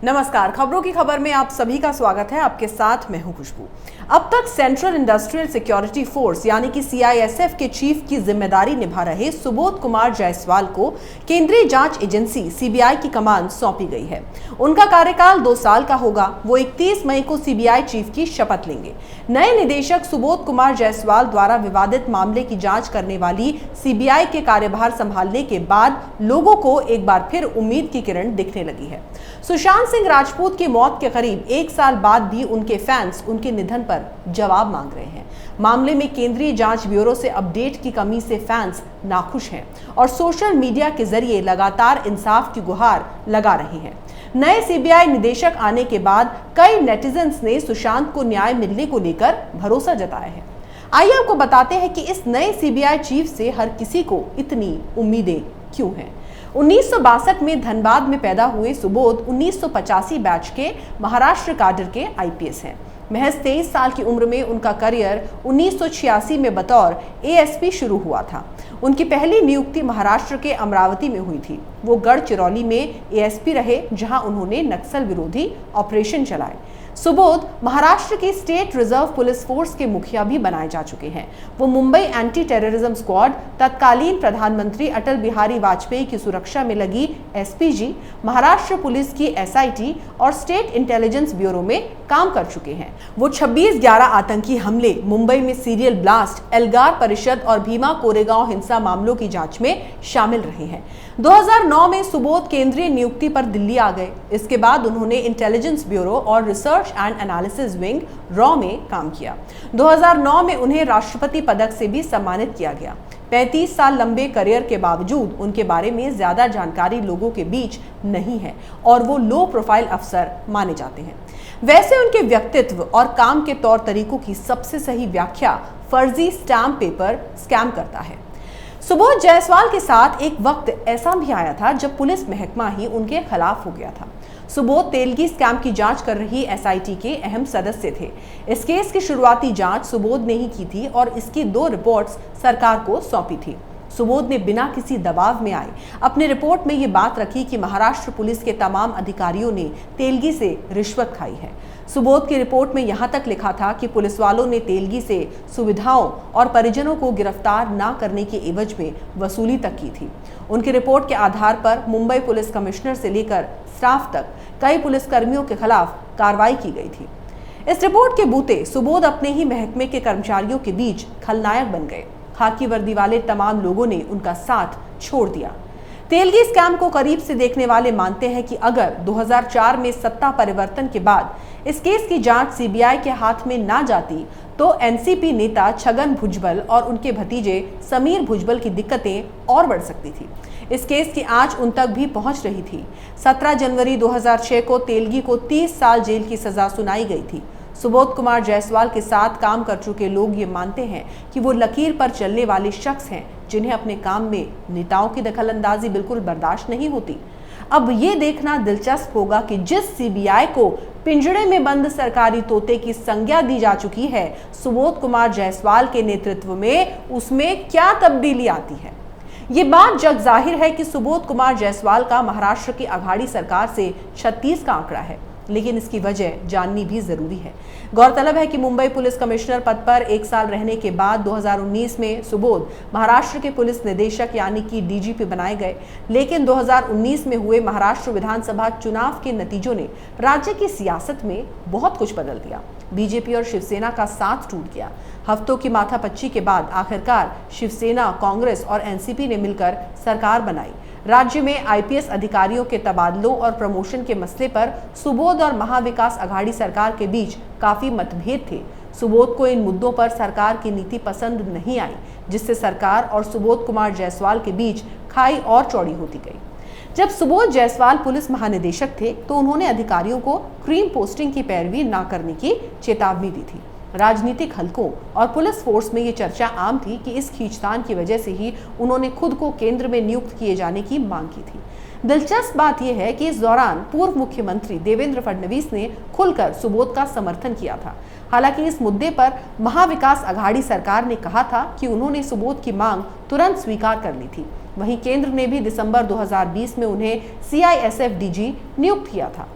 नमस्कार, खबरों की खबर में आप सभी का स्वागत है। आपके साथ मैं हूं खुशबू। अब तक सेंट्रल इंडस्ट्रियल सिक्योरिटी फोर्स यानी कि सीआईएसएफ के चीफ की जिम्मेदारी निभा रहे सुबोध कुमार जायसवाल को केंद्रीय जांच एजेंसी सीबीआई की कमान सौंपी गई है। उनका कार्यकाल 2 साल का होगा। वो 31 मई को सीबीआई चीफ की शपथ लेंगे। नए निदेशक सुबोध कुमार जायसवाल द्वारा विवादित मामले की जांच करने वाली सीबीआई के कार्यभार संभालने के बाद लोगों को एक बार फिर उम्मीद की किरण दिखने लगी है। सुशांत सिंह राजपूत की मौत के करीब 1 साल बाद भी उनके फैंस उनके निधन पर जवाब मांग रहे हैं। मामले में केंद्रीय जांच ब्यूरो से अपडेट की कमी से फैंस नाखुश हैं और सोशल मीडिया के जरिए लगातार इंसाफ की गुहार लगा रहे हैं। नए सीबीआई निदेशक आने के बाद कई नेटिजन्स ने सुशांत को न्याय मिलने को लेकर भरोसा जताया है। आइए आपको बताते हैं कि इस नए सीबीआई चीफ से हर किसी को इतनी उम्मीदें क्यों हैं। 1962 में धनबाद में पैदा हुए सुबोध 1985 बैच के महाराष्ट्र काडर के आईपीएस हैं। महज 23 साल की उम्र में उनका करियर 1986 में बतौर एएसपी शुरू हुआ था। उनकी पहली नियुक्ति महाराष्ट्र के अमरावती में हुई थी। वो गढ़चिरौली में एएसपी रहे, जहां उन्होंने नक्सल विरोधी ऑपरेशन चलाए। सुबोध महाराष्ट्र की स्टेट रिजर्व पुलिस फोर्स के मुखिया भी बनाए जा चुके हैं। वो मुंबई एंटी टेररिज्म स्क्वाड, तत्कालीन प्रधानमंत्री अटल बिहारी वाजपेयी की सुरक्षा में लगी एसपीजी, महाराष्ट्र पुलिस की एसआईटी और स्टेट इंटेलिजेंस ब्यूरो में काम कर चुके हैं। वो 26/11 आतंकी हमले, मुंबई में सीरियल ब्लास्ट, एल्गार परिषद और भीमा कोरेगांव हिंसा मामलों की जांच में शामिल रहे हैं। 2009 में सुबोध केंद्रीय नियुक्ति पर दिल्ली आ गए। इसके बाद उन्होंने इंटेलिजेंस ब्यूरो और research and analysis wing raw में काम किया। 2009 में उन्हें राष्ट्रपति पदक से भी सम्मानित किया गया। 35 साल लंबे करियर के बावजूद उनके बारे में ज्यादा जानकारी लोगों के बीच नहीं है और वो लो प्रोफाइल अफसर माने जाते हैं। वैसे उनके व्यक्तित्व और काम के तौर तरीकों की सबसे सही व्याख्या फर्जी स्टैम्प पेपर स्कैम करता है। सुबोध जायसवाल के साथ एक वक्त ऐसा भी आया था जब पुलिस महकमा ही उनके खिलाफ हो गया था। सुबोध तेलगी स्कैम की जांच कर रही एसआईटी के अहम सदस्य थे। इस केस की शुरुआती जांच सुबोध ने ही की थी और इसकी 2 रिपोर्ट्स सरकार को सौंपी थी। सुबोध ने बिना किसी दबाव में आए अपनी रिपोर्ट में ये बात रखी कि महाराष्ट्र पुलिस के तमाम अधिकारियों ने तेलगी से रिश्वत खाई है। सुबोध की रिपोर्ट में यहाँ तक लिखा था कि पुलिस वालों ने तेलगी से सुविधाओं और परिजनों को गिरफ्तार न करने के एवज में वसूली तक की थी। उनकी रिपोर्ट के आधार पर मुंबई पुलिस कमिश्नर से लेकर स्टाफ तक कई पुलिसकर्मियों के खिलाफ कार्रवाई की गई थी। इस रिपोर्ट के बूते सुबोध अपने ही महकमे के कर्मचारियों के बीच खलनायक बन गए। खाकी वर्दी वाले तमाम लोगों ने उनका साथ छोड़ दिया। तेलगी स्कैम को करीब से देखने वाले मानते हैं कि अगर 2004 में सत्ता परिवर्तन के बाद इस केस की जांच सीबीआई के हाथ में ना जाती तो एनसीपी नेता छगन भुजबल और उनके भतीजे समीर भुजबल की दिक्कतें और बढ़ सकती थी। इस केस की आंच उन तक भी पहुंच रही थी। 17 जनवरी 2006 को तेलगी को 30 साल जेल की सजा सुनाई गई थी। सुबोध कुमार जायसवाल के साथ काम कर चुके लोग ये मानते हैं कि वो लकीर पर चलने वाले शख्स हैं जिन्हें अपने काम में नेताओं की दखलंदाजी बिल्कुल बर्दाश्त नहीं होती। अब ये देखना दिलचस्प होगा कि जिस सीबीआई को पिंजड़े में बंद सरकारी तोते की संज्ञा दी जा चुकी है, सुबोध कुमार जायसवाल के नेतृत्व में उसमें क्या तब्दीली आती है। ये बात जग जाहिर है कि सुबोध कुमार जायसवाल का महाराष्ट्र की अघाड़ी सरकार से 36 का आंकड़ा है, लेकिन इसकी वजह जाननी भी जरूरी है। गौरतलब है कि मुंबई पुलिस कमिश्नर पद पर 1 साल रहने के बाद 2019 में सुबोध महाराष्ट्र के पुलिस निदेशक यानी कि डीजीपी बनाए गए, लेकिन 2019 में हुए महाराष्ट्र विधानसभा चुनाव के नतीजों ने राज्य की सियासत में बहुत कुछ बदल दिया। बीजेपी और शिवसेना का साथ टूट गया। हफ्तों की माथापच्ची के बाद आखिरकार शिवसेना, कांग्रेस और एनसीपी ने मिलकर सरकार बनाई। राज्य में आईपीएस अधिकारियों के तबादलों और प्रमोशन के मसले पर सुबोध और महाविकास अघाड़ी सरकार के बीच काफी मतभेद थे। सुबोध को इन मुद्दों पर सरकार की नीति पसंद नहीं आई, जिससे सरकार और सुबोध कुमार जायसवाल के बीच खाई और चौड़ी होती गई। जब सुबोध जायसवाल पुलिस महानिदेशक थे तो उन्होंने अधिकारियों को क्रीम पोस्टिंग की पैरवी न करने की चेतावनी दी थी। राजनीतिक हलकों और पुलिस फोर्स में ये चर्चा आम थी कि इस खींचतान की वजह से ही उन्होंने खुद को केंद्र में नियुक्त किए जाने की मांग की थी। दिलचस्प बात यह है कि इस दौरान पूर्व मुख्यमंत्री देवेंद्र फडणवीस ने खुलकर सुबोध का समर्थन किया था। हालांकि इस मुद्दे पर महाविकास अघाड़ी सरकार ने कहा था कि उन्होंने सुबोध की मांग तुरंत स्वीकार कर ली थी। वहीं केंद्र ने भी दिसंबर 2020 में उन्हें सीआईएसएफ डीजी नियुक्त किया था।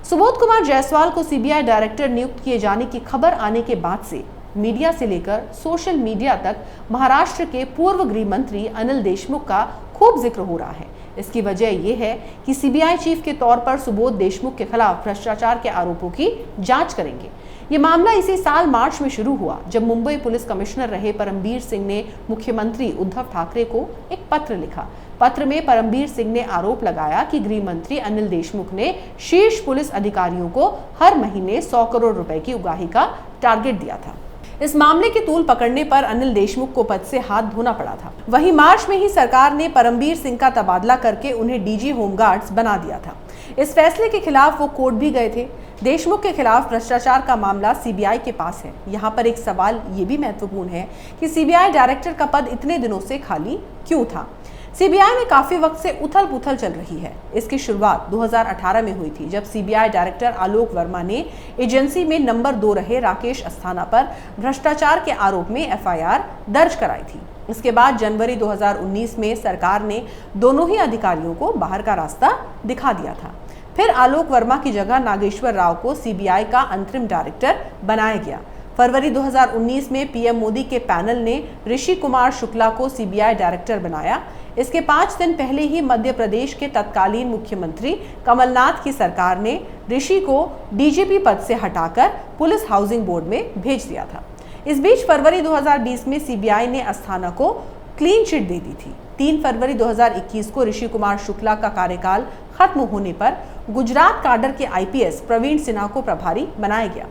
सुबोध कुमार जायसवाल को सीबीआई डायरेक्टर नियुक्त किए जाने की खबर आने के बाद से मीडिया से लेकर सोशल मीडिया तक महाराष्ट्र के पूर्व गृह मंत्री अनिल देशमुख का खूब जिक्र हो रहा है। इसकी वजह यह है कि सीबीआई चीफ के तौर पर सुबोध देशमुख के खिलाफ भ्रष्टाचार के आरोपों की जांच करेंगे। ये मामला इसी साल मार्च में शुरू हुआ, जब मुंबई पुलिस कमिश्नर रहे परमबीर सिंह ने मुख्यमंत्री उद्धव ठाकरे को एक पत्र लिखा। पत्र में परमबीर सिंह ने आरोप लगाया कि गृह मंत्री अनिल देशमुख ने शीर्ष पुलिस अधिकारियों को हर महीने 100 करोड़ रुपए की उगाही का टारगेट दिया था। इस मामले की तूल पकड़ने पर अनिल देशमुख को पद से हाथ धोना पड़ा था। वहीं मार्च में ही सरकार ने परमबीर सिंह का तबादला करके उन्हें डीजी होमगार्ड्स बना दिया था। इस फैसले के खिलाफ वो कोर्ट भी गए थे। देशमुख के खिलाफ भ्रष्टाचार का मामला सीबीआई के पास है। यहाँ पर एक सवाल ये भी महत्वपूर्ण है कि सीबीआई डायरेक्टर का पद इतने दिनों से खाली क्यों था। सीबीआई में काफी वक्त से उथल पुथल चल रही है। इसकी शुरुआत 2018 में हुई थी, जब सीबीआई डायरेक्टर आलोक वर्मा ने एजेंसी में नंबर 2 रहे राकेश अस्थाना पर भ्रष्टाचार के आरोप में एफआईआर दर्ज कराई थी। इसके बाद जनवरी 2019 में सरकार ने दोनों ही अधिकारियों को बाहर का रास्ता दिखा दिया था। फिर आलोक वर्मा की जगह नागेश्वर राव को सीबीआई का अंतरिम डायरेक्टर बनाया गया। फरवरी 2019 में पीएम मोदी के पैनल ने ऋषि कुमार शुक्ला को सीबीआई डायरेक्टर बनाया। इसके 5 दिन पहले ही मध्य प्रदेश के तत्कालीन मुख्यमंत्री कमलनाथ की सरकार ने ऋषि को डीजीपी पद से हटाकर पुलिस हाउसिंग बोर्ड में भेज दिया था। इस बीच फरवरी 2020 में सीबीआई ने अस्थाना को क्लीन चिट दे दी थी। 3 फरवरी 2021 को ऋषि कुमार शुक्ला का कार्यकाल खत्म होने पर गुजरात काडर के आईपीएस प्रवीण सिन्हा को प्रभारी बनाया गया।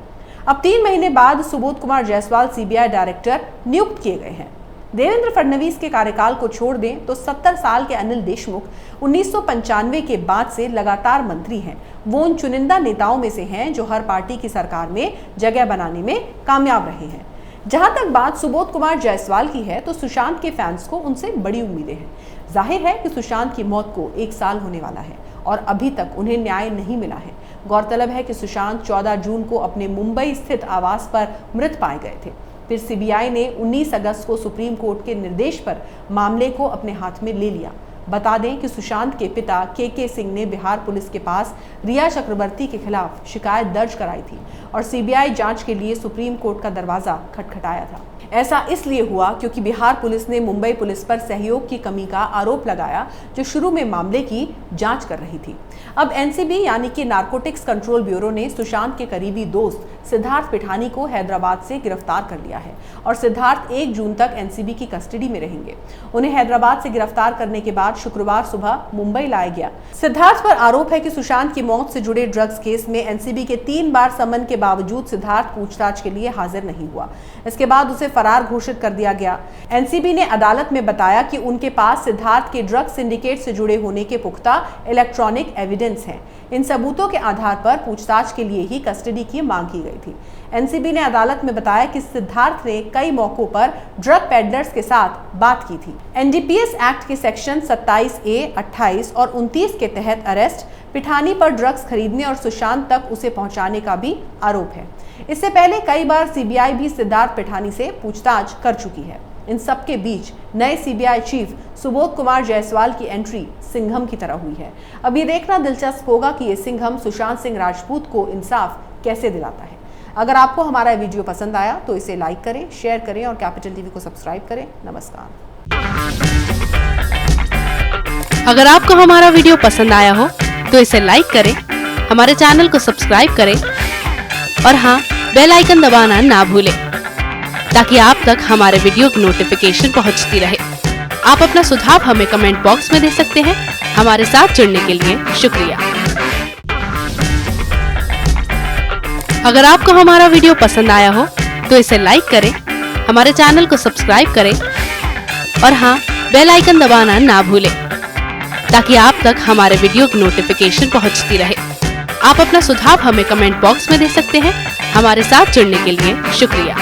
अब 3 महीने बाद सुबोध कुमार जायसवाल सीबीआई डायरेक्टर नियुक्त किए गए हैं। देवेंद्र फडणवीस के कार्यकाल को छोड़ दें तो 70 साल के अनिल देशमुख 1995 के बाद से लगातार मंत्री हैं। वो उन चुनिंदा नेताओं में से हैं जो हर पार्टी की सरकार में जगह बनाने में कामयाब रहे हैं। जहां तक बात सुबोध कुमार जायसवाल की है तो सुशांत के फैंस को उनसे बड़ी उम्मीदें हैं। जाहिर है कि सुशांत की मौत को 1 साल होने वाला है और अभी तक उन्हें न्याय नहीं मिला है। गौरतलब है कि सुशांत 14 जून को अपने मुंबई स्थित आवास पर मृत पाए गए थे। फिर सीबीआई ने 19 अगस्त को सुप्रीम कोर्ट के निर्देश पर मामले को अपने हाथ में ले लिया। बता दें कि सुशांत के पिता के सिंह ने बिहार पुलिस के पास रिया चक्रवर्ती के खिलाफ शिकायत दर्ज कराई थी और सीबीआई जांच के लिए सुप्रीम कोर्ट का दरवाजा खटखटाया था। ऐसा इसलिए हुआ क्योंकि बिहार पुलिस ने मुंबई पुलिस पर सहयोग की कमी का आरोप लगाया, जो शुरू में मामले की जांच कर रही थी। अब एनसीबी यानी कि नारकोटिक्स कंट्रोल ब्यूरो ने सुशांत के करीबी दोस्त सिद्धार्थ पिठानी को हैदराबाद से गिरफ्तार कर लिया है और सिद्धार्थ 1 जून तक एनसीबी की कस्टडी में रहेंगे। उन्हें हैदराबाद से गिरफ्तार करने के बाद शुक्रवार सुबह मुंबई लाया गया। सिद्धार्थ पर आरोप है कि सुशांत की मौत से जुड़े ड्रग्स केस में एनसीबी के 3 बार समन के बावजूद सिद्धार्थ पूछताछ के लिए हाजिर नहीं हुआ। इसके बाद उसे फरार घोषित कर दिया गया। एनसीबी ने अदालत में बताया कि उनके पास सिद्धार्थ के ड्रग सिंडिकेट से जुड़े होने के पुख्ता इलेक्ट्रॉनिक एविडेंस हैं। इन सबूतों के आधार पर पूछताछ के लिए ही कस्टडी की मांग की गई थी। एनसीबी ने अदालत में बताया कि सिद्धार्थ ने कई मौकों पर ड्रग पेडलर्स के साथ बात की थी। एनडीपीएस एक्ट के सेक्शन 27A, 28 और 29 के तहत अरेस्ट, पिठानी पर ड्रग्स खरीदने और सुशांत तक उसे पहुंचाने का भी आरोप है। इससे पहले कई बार सीबीआई भी सिद्धार्थ पिठानी से पूछताछ कर चुकी है। इन सब के बीच नए सीबीआई चीफ सुबोध कुमार जायसवाल की एंट्री सिंघम की तरह हुई है। अब ये देखना दिलचस्प होगा कि ये सिंघम सुशांत सिंह राजपूत को इंसाफ कैसे दिलाता है। अगर आपको हमारा वीडियो पसंद आया तो इसे लाइक करें, शेयर करें और कैपिटल टीवी को सब्सक्राइब करें। नमस्कार। अगर आपको हमारा वीडियो पसंद आया हो तो इसे लाइक करें, हमारे चैनल को सब्सक्राइब करें और हाँ, बेल आइकन दबाना ना भूलें ताकि आप तक हमारे वीडियो की नोटिफिकेशन पहुंचती रहे। आप अपना सुझाव हमें कमेंट बॉक्स में दे सकते हैं। हमारे साथ जुड़ने के लिए शुक्रिया। अगर आपको हमारा वीडियो पसंद आया हो तो इसे लाइक करें, हमारे चैनल को सब्सक्राइब करें और हाँ, बेल आइकन दबाना ना भूलें ताकि आप तक हमारे वीडियो की नोटिफिकेशन पहुंचती रहे। आप अपना सुझाव हमें कमेंट बॉक्स में दे सकते हैं। हमारे साथ जुड़ने के लिए शुक्रिया।